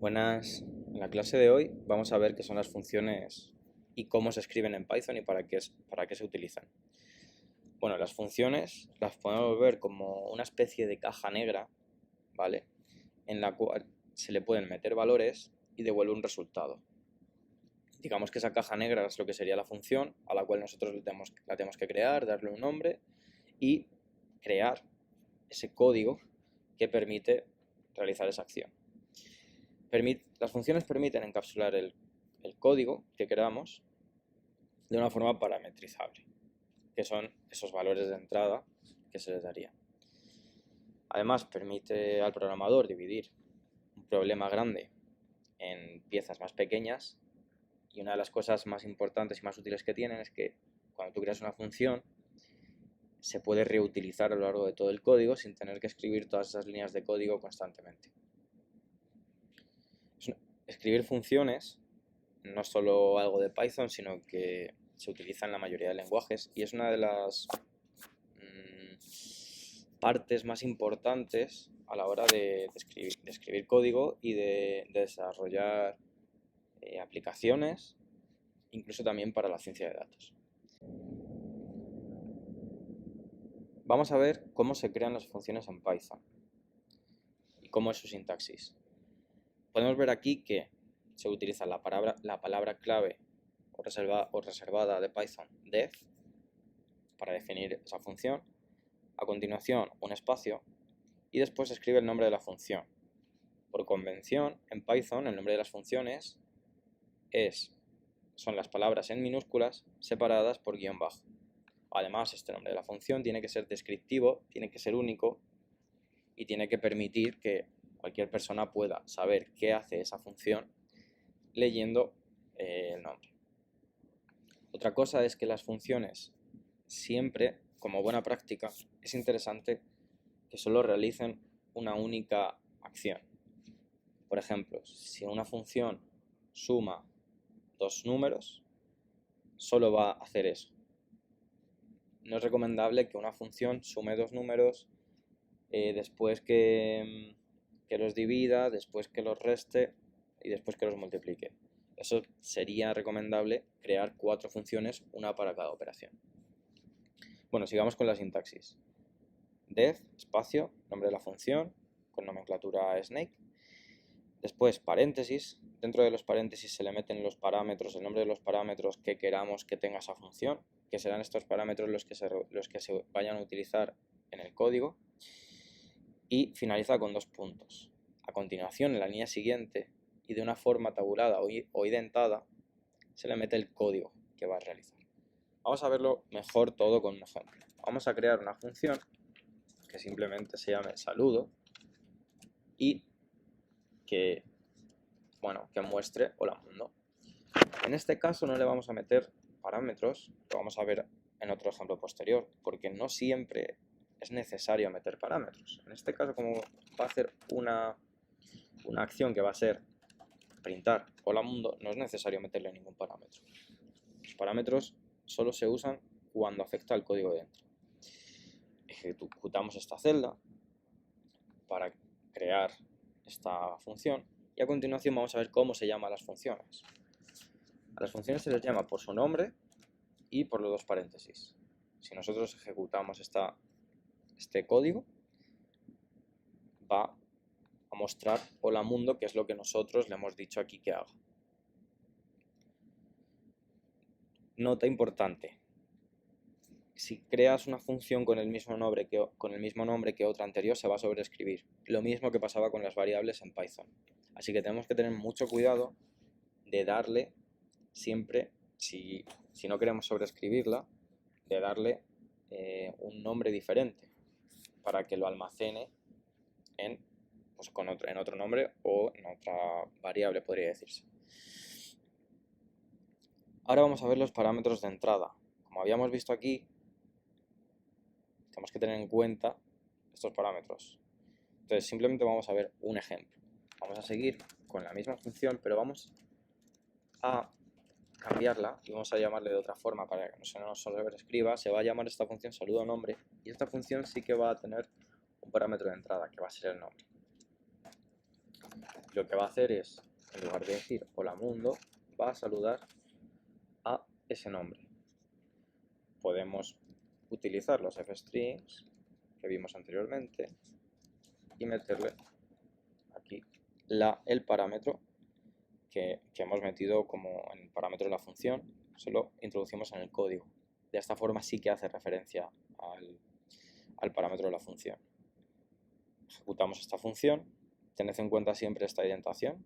Buenas, en la clase de hoy vamos a ver qué son las funciones y cómo se escriben en Python y para qué se utilizan. Bueno, las funciones las podemos ver como una especie de caja negra, ¿vale? En la cual se le pueden meter valores y devuelve un resultado. Digamos que esa caja negra es lo que sería la función a la cual nosotros la tenemos que crear, darle un nombre y crear ese código que permite realizar esa acción. Las funciones permiten encapsular el código que queramos de una forma parametrizable, que son esos valores de entrada que se les daría. Además, permite al programador dividir un problema grande en piezas más pequeñas, y una de las cosas más importantes y más útiles que tienen es que cuando tú creas una función se puede reutilizar a lo largo de todo el código sin tener que escribir todas esas líneas de código constantemente. Escribir funciones no es solo algo de Python, sino que se utiliza en la mayoría de lenguajes y es una de las partes más importantes a la hora de escribir código y de desarrollar aplicaciones, incluso también para la ciencia de datos. Vamos a ver cómo se crean las funciones en Python y cómo es su sintaxis. Podemos ver aquí que se utiliza la palabra clave o reservada de Python, def, para definir esa función. A continuación, un espacio y después se escribe el nombre de la función. Por convención, en Python el nombre de las funciones son las palabras en minúsculas separadas por guión bajo. Además, este nombre de la función tiene que ser descriptivo, tiene que ser único y tiene que permitir que cualquier persona pueda saber qué hace esa función leyendo el nombre. Otra cosa es que las funciones siempre, como buena práctica, es interesante que solo realicen una única acción. Por ejemplo, si una función suma dos números, solo va a hacer eso. No es recomendable que una función sume dos números, después que los divida, después que los reste y después que los multiplique. Eso sería recomendable crear 4 funciones, una para cada operación. Bueno, sigamos con la sintaxis. Def, espacio, nombre de la función, con nomenclatura Snake. Después paréntesis, dentro de los paréntesis se le meten los parámetros, el nombre de los parámetros que queramos que tenga esa función, que serán estos parámetros los que se vayan a utilizar en el código. Y finaliza con 2 puntos. A continuación, en la línea siguiente, y de una forma tabulada o indentada, se le mete el código que va a realizar. Vamos a verlo mejor todo con un ejemplo. Vamos a crear una función que simplemente se llame saludo y que muestre hola mundo. En este caso no le vamos a meter parámetros, lo vamos a ver en otro ejemplo posterior, porque no siempre es necesario meter parámetros. En este caso, como va a hacer una acción que va a ser printar hola mundo, no es necesario meterle ningún parámetro. Los parámetros solo se usan cuando afecta al código dentro. Ejecutamos esta celda para crear esta función y a continuación vamos a ver cómo se llaman las funciones. A las funciones se les llama por su nombre y por los 2 paréntesis. Si nosotros ejecutamos este código, va a mostrar hola mundo, que es lo que nosotros le hemos dicho aquí que haga. Nota importante: si creas una función con el mismo nombre que otra anterior, se va a sobreescribir. Lo mismo que pasaba con las variables en Python. Así que tenemos que tener mucho cuidado de darle siempre, si no queremos sobreescribirla, de darle un nombre diferente para que lo almacene en otro nombre o en otra variable, podría decirse. Ahora vamos a ver los parámetros de entrada. Como habíamos visto aquí, tenemos que tener en cuenta estos parámetros. Entonces simplemente vamos a ver un ejemplo. Vamos a seguir con la misma función, pero vamos a cambiarla y vamos a llamarle de otra forma para que no se nos sobreescriba. Se va a llamar esta función saludo nombre y esta función sí que va a tener un parámetro de entrada que va a ser el nombre. lo que va a hacer es, en lugar de decir hola mundo, va a saludar a ese nombre. Podemos utilizar los fstrings que vimos anteriormente y meterle aquí el parámetro que hemos metido como en el parámetro de la función, se lo introducimos en el código. De esta forma sí que hace referencia al parámetro de la función. Ejecutamos esta función, tened en cuenta siempre esta indentación,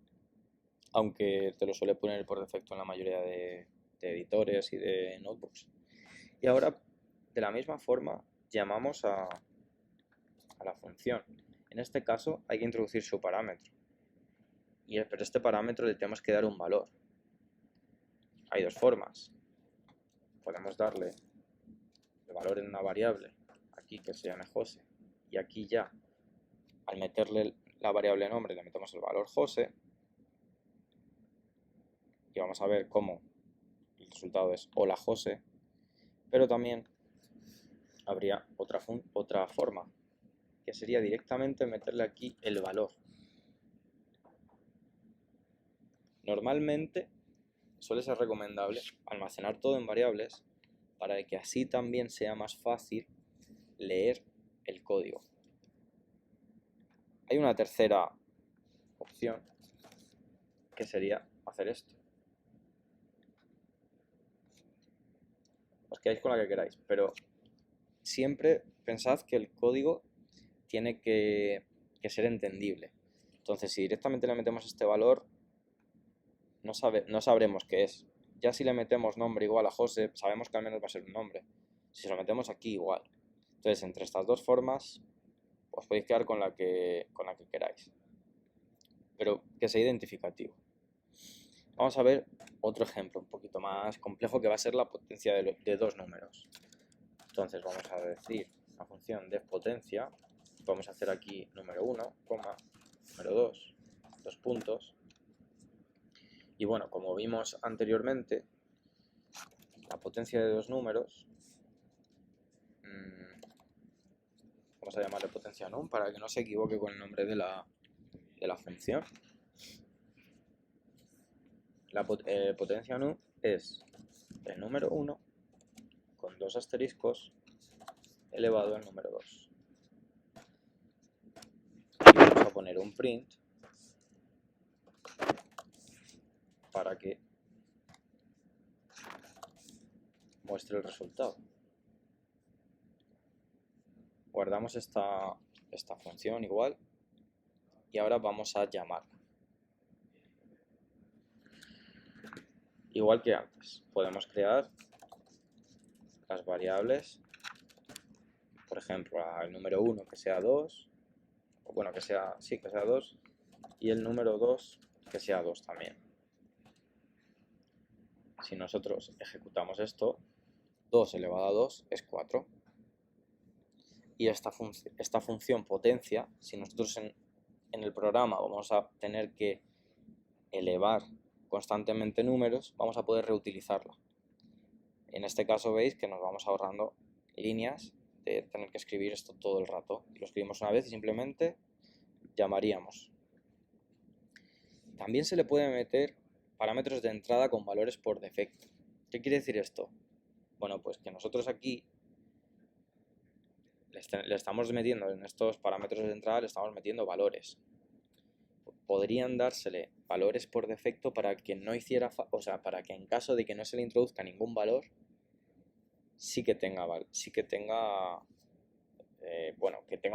aunque te lo suele poner por defecto en la mayoría de editores y de notebooks. Y ahora, de la misma forma, llamamos a la función. En este caso hay que introducir su parámetro. Pero este parámetro le tenemos que dar un valor. Hay dos formas. Podemos darle el valor en una variable, aquí que se llame José, y aquí ya, al meterle la variable nombre, le metemos el valor José, y vamos a ver cómo el resultado es hola José, pero también habría otra forma, que sería directamente meterle aquí el valor. Normalmente suele ser recomendable almacenar todo en variables para que así también sea más fácil leer el código. Hay una tercera opción que sería hacer esto. Os quedáis con la que queráis, pero siempre pensad que el código tiene que ser entendible. Entonces, si directamente le metemos este valor, no sabremos qué es. Ya si le metemos nombre igual a José, sabemos que al menos va a ser un nombre. Si se lo metemos aquí, igual. Entonces, entre estas dos formas, os podéis quedar con la que queráis, pero que sea identificativo. Vamos a ver otro ejemplo un poquito más complejo, que va a ser la potencia de dos números. Entonces vamos a decir una función de potencia. Vamos a hacer aquí número 1, número 2, dos puntos. Y bueno, como vimos anteriormente, la potencia de dos números, vamos a llamarle potencia num para que no se equivoque con el nombre de la función. La potencia num es el número 1 con dos asteriscos elevado al número 2. Y vamos a poner un print para que muestre el resultado. Guardamos esta función igual y ahora vamos a llamarla. Igual que antes, podemos crear las variables, por ejemplo, el número 1 que sea 2, o bueno, que sea 2, y el número 2 que sea 2 también. Si nosotros ejecutamos esto, 2 elevado a 2 es 4. Y esta función potencia, si nosotros en el programa vamos a tener que elevar constantemente números, vamos a poder reutilizarla. En este caso veis que nos vamos ahorrando líneas de tener que escribir esto todo el rato. Lo escribimos una vez y simplemente llamaríamos. También se le puede meter parámetros de entrada con valores por defecto. ¿Qué quiere decir esto? Bueno, pues que nosotros aquí le estamos metiendo en estos parámetros de entrada, le estamos metiendo valores. Podrían dársele valores por defecto para que no hiciera, para que en caso de que no se le introduzca ningún valor, sí que tenga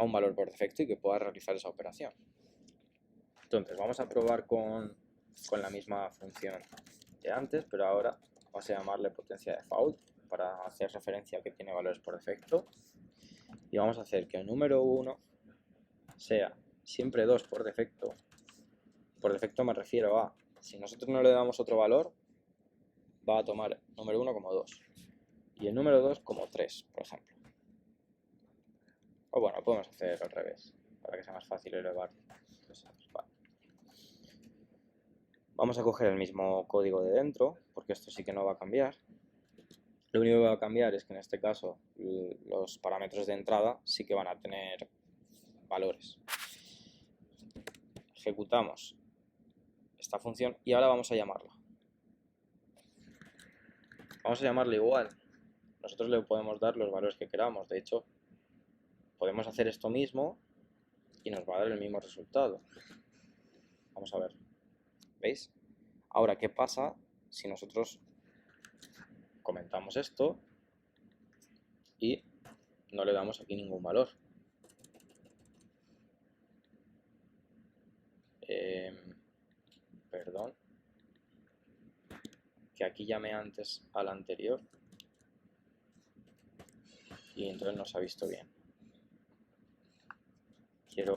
un valor por defecto y que pueda realizar esa operación. Entonces vamos a probar con la misma función de antes, pero ahora vamos a llamarle potencia default para hacer referencia a que tiene valores por defecto. Y vamos a hacer que el número 1 sea siempre 2 por defecto. Por defecto me refiero a, si nosotros no le damos otro valor, va a tomar el número 1 como 2 y el número 2 como 3, por ejemplo. O bueno, podemos hacer al revés, para que sea más fácil elevar. Vale. Vamos a coger el mismo código de dentro, porque esto sí que no va a cambiar. Lo único que va a cambiar es que en este caso los parámetros de entrada sí que van a tener valores. Ejecutamos esta función y ahora vamos a llamarla. Vamos a llamarla igual. Nosotros le podemos dar los valores que queramos. De hecho, podemos hacer esto mismo y nos va a dar el mismo resultado. Vamos a ver. ¿Veis? Ahora, ¿qué pasa si nosotros comentamos esto y no le damos aquí ningún valor? Perdón. Que aquí llamé antes al anterior y entonces no se ha visto bien. Quiero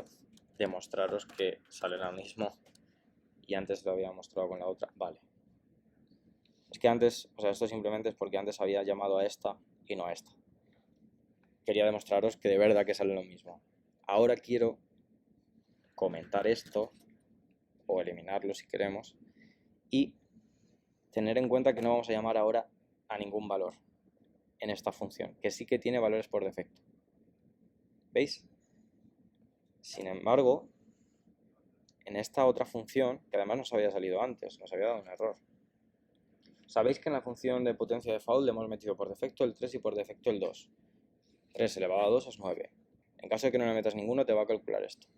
demostraros que sale lo mismo y antes lo había mostrado con la otra. Vale. Es que antes, o sea, esto simplemente es porque antes había llamado a esta y no a esta. Quería demostraros que de verdad que sale lo mismo. Ahora quiero comentar esto o eliminarlo si queremos y tener en cuenta que no vamos a llamar ahora a ningún valor en esta función, que sí que tiene valores por defecto. ¿Veis? Sin embargo, en esta otra función, que además nos había salido antes, nos había dado un error. Sabéis que en la función de potencia de Fault le hemos metido por defecto el 3 y por defecto el 2. 3 elevado a 2 es 9. En caso de que no le metas ninguno, te va a calcular esto.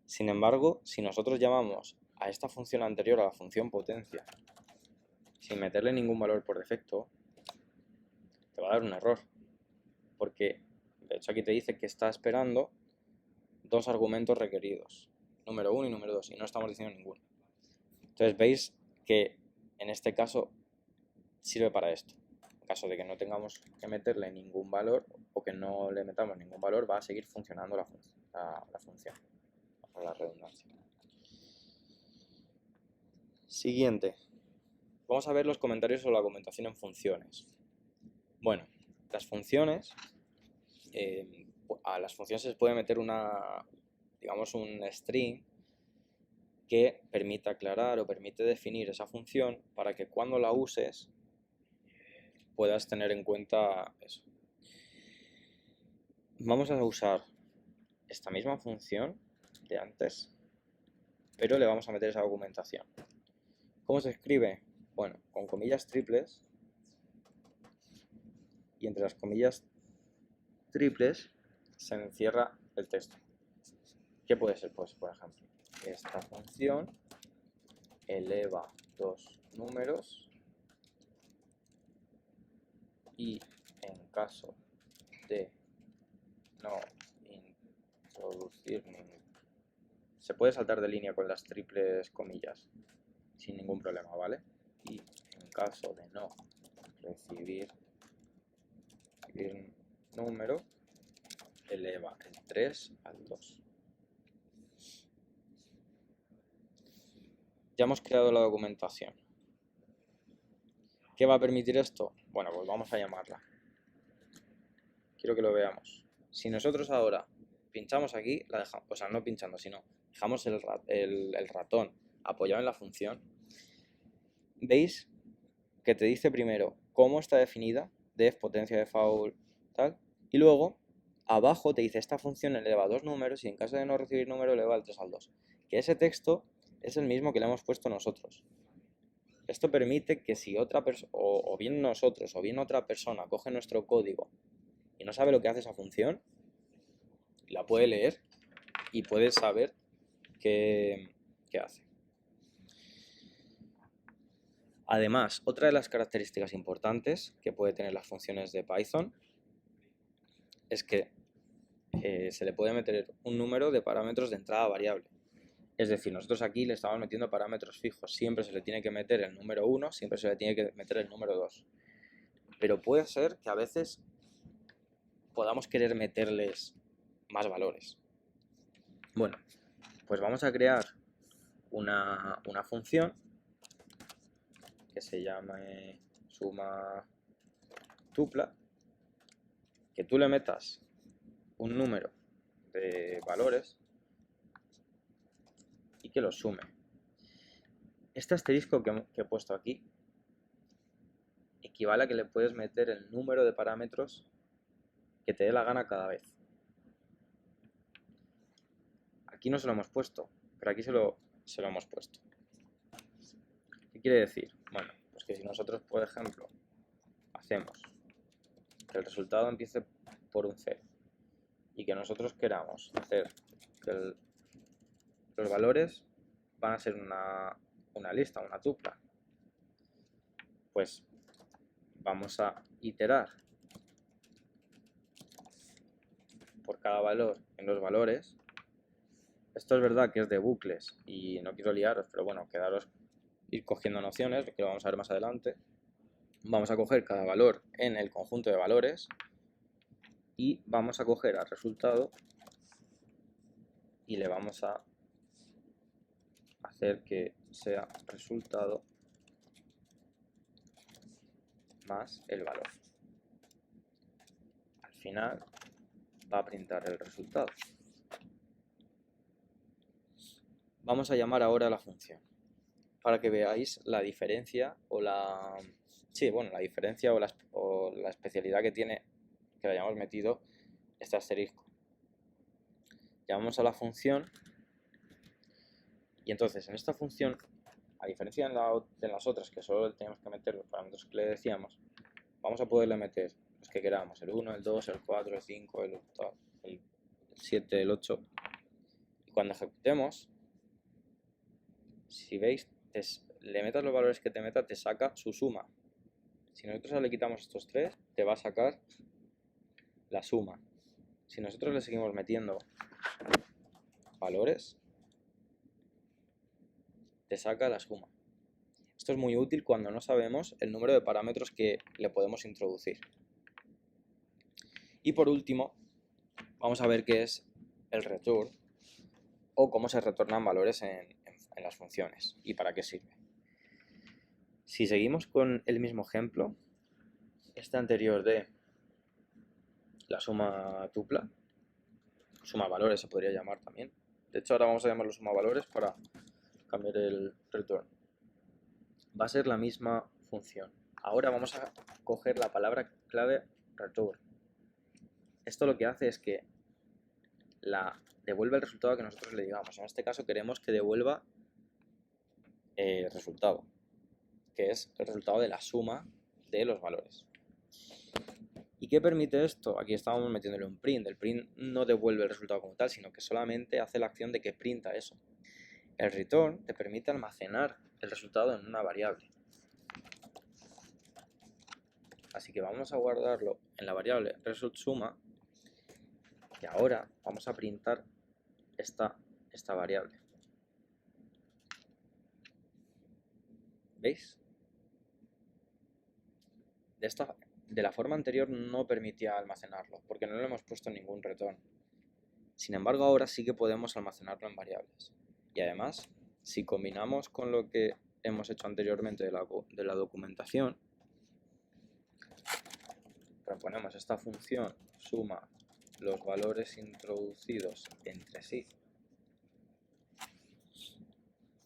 Sin embargo, si nosotros llamamos a esta función anterior a la función potencia, sin meterle ningún valor por defecto, te va a dar un error. Porque, de hecho, aquí te dice que está esperando dos argumentos requeridos, número 1 y número 2, y no estamos diciendo ninguno. Entonces veis que en este caso sirve para esto. En caso de que no tengamos que meterle ningún valor o que no le metamos ningún valor, va a seguir funcionando la función, por la redundancia. Siguiente. Vamos a ver los comentarios sobre la documentación en funciones. Bueno, las funciones, a las funciones se les puede meter digamos un string que permite aclarar o permite definir esa función para que cuando la uses puedas tener en cuenta eso. Vamos a usar esta misma función de antes, pero le vamos a meter esa documentación. ¿Cómo se escribe? Bueno, con comillas triples, y entre las comillas triples se encierra el texto. ¿Qué puede ser? Pues, por ejemplo, esta función eleva dos números y en caso de no introducir ningún... Se puede saltar de línea con las triples comillas sin ningún problema, ¿vale? Y en caso de no recibir número, eleva el 3 al 2. Ya hemos creado la documentación. ¿Qué va a permitir esto? Bueno, pues vamos a llamarla. Quiero que lo veamos. Si nosotros ahora pinchamos aquí, la dejamos, o sea, no pinchando, sino dejamos el ratón apoyado en la función, veis que te dice primero cómo está definida, def, potencia de Fault, tal, y luego abajo te dice esta función eleva dos números y en caso de no recibir número eleva el 3 al 2. Que ese texto es el mismo que le hemos puesto nosotros. Esto permite que si otra persona, o bien nosotros, o bien otra persona coge nuestro código y no sabe lo que hace esa función, la puede leer y puede saber qué hace. Además, otra de las características importantes que puede tener las funciones de Python es que se le puede meter un número de parámetros de entrada variable. Es decir, nosotros aquí le estamos metiendo parámetros fijos. Siempre se le tiene que meter el número 1, siempre se le tiene que meter el número 2. Pero puede ser que a veces podamos querer meterles más valores. Bueno, pues vamos a crear una función que se llame suma tupla, que tú le metas un número de valores y que los sume. Este asterisco que he puesto aquí equivale a que le puedes meter el número de parámetros que te dé la gana cada vez. Aquí no se lo hemos puesto, pero aquí se lo hemos puesto. quiere decir? Bueno, pues que si nosotros, por ejemplo, hacemos que el resultado empiece por un 0 y que nosotros queramos hacer que los valores van a ser una lista, una tupla, pues vamos a iterar por cada valor en los valores. Esto es verdad que es de bucles y no quiero liaros, pero bueno, ir cogiendo nociones, que lo vamos a ver más adelante. Vamos a coger cada valor en el conjunto de valores y vamos a coger al resultado y le vamos a hacer que sea resultado más el valor. Al final va a printar el resultado. Vamos a llamar ahora a la función para que veáis la diferencia o la diferencia o la especialidad que tiene que le hayamos metido este asterisco. Llamamos a la función y entonces en esta función, a diferencia de las otras que solo tenemos que meter los parámetros que le decíamos, vamos a poderle meter los que queramos, el 1, el 2, el 4, el 5, el 7, el 8. Y cuando ejecutemos, si veis, le metas los valores que te meta, te saca su suma. Si nosotros le quitamos estos 3, te va a sacar la suma. Si nosotros le seguimos metiendo valores, te saca la suma. Esto es muy útil cuando no sabemos el número de parámetros que le podemos introducir. Y por último, vamos a ver qué es el return o cómo se retornan valores en las funciones y para qué sirve. Si seguimos con el mismo ejemplo, este anterior de la suma tupla, suma valores se podría llamar también. De hecho, ahora vamos a llamarlo suma valores para cambiar el return. Va a ser la misma función. Ahora vamos a coger la palabra clave return. Esto lo que hace es que devuelve el resultado que nosotros le digamos. En este caso queremos que devuelva el resultado, que es el resultado de la suma de los valores. ¿Y qué permite esto? Aquí estábamos metiéndole un print. El print no devuelve el resultado como tal, sino que solamente hace la acción de que printa eso. El return te permite almacenar el resultado en una variable. Así que vamos a guardarlo en la variable resultSumma y ahora vamos a printar esta variable. ¿Veis? De la forma anterior no permitía almacenarlo, porque no le hemos puesto ningún return. Sin embargo, ahora sí que podemos almacenarlo en variables. Y además, si combinamos con lo que hemos hecho anteriormente de la documentación, proponemos esta función suma los valores introducidos entre sí,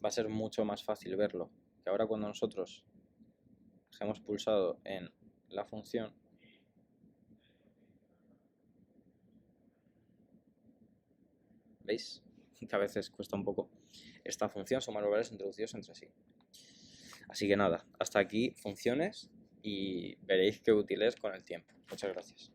va a ser mucho más fácil verlo, que ahora cuando nosotros hemos pulsado en la función, ¿veis? Que a veces cuesta un poco esta función, sumar los valores introducidos entre sí. Así que nada, hasta aquí funciones y veréis qué útil es con el tiempo. Muchas gracias.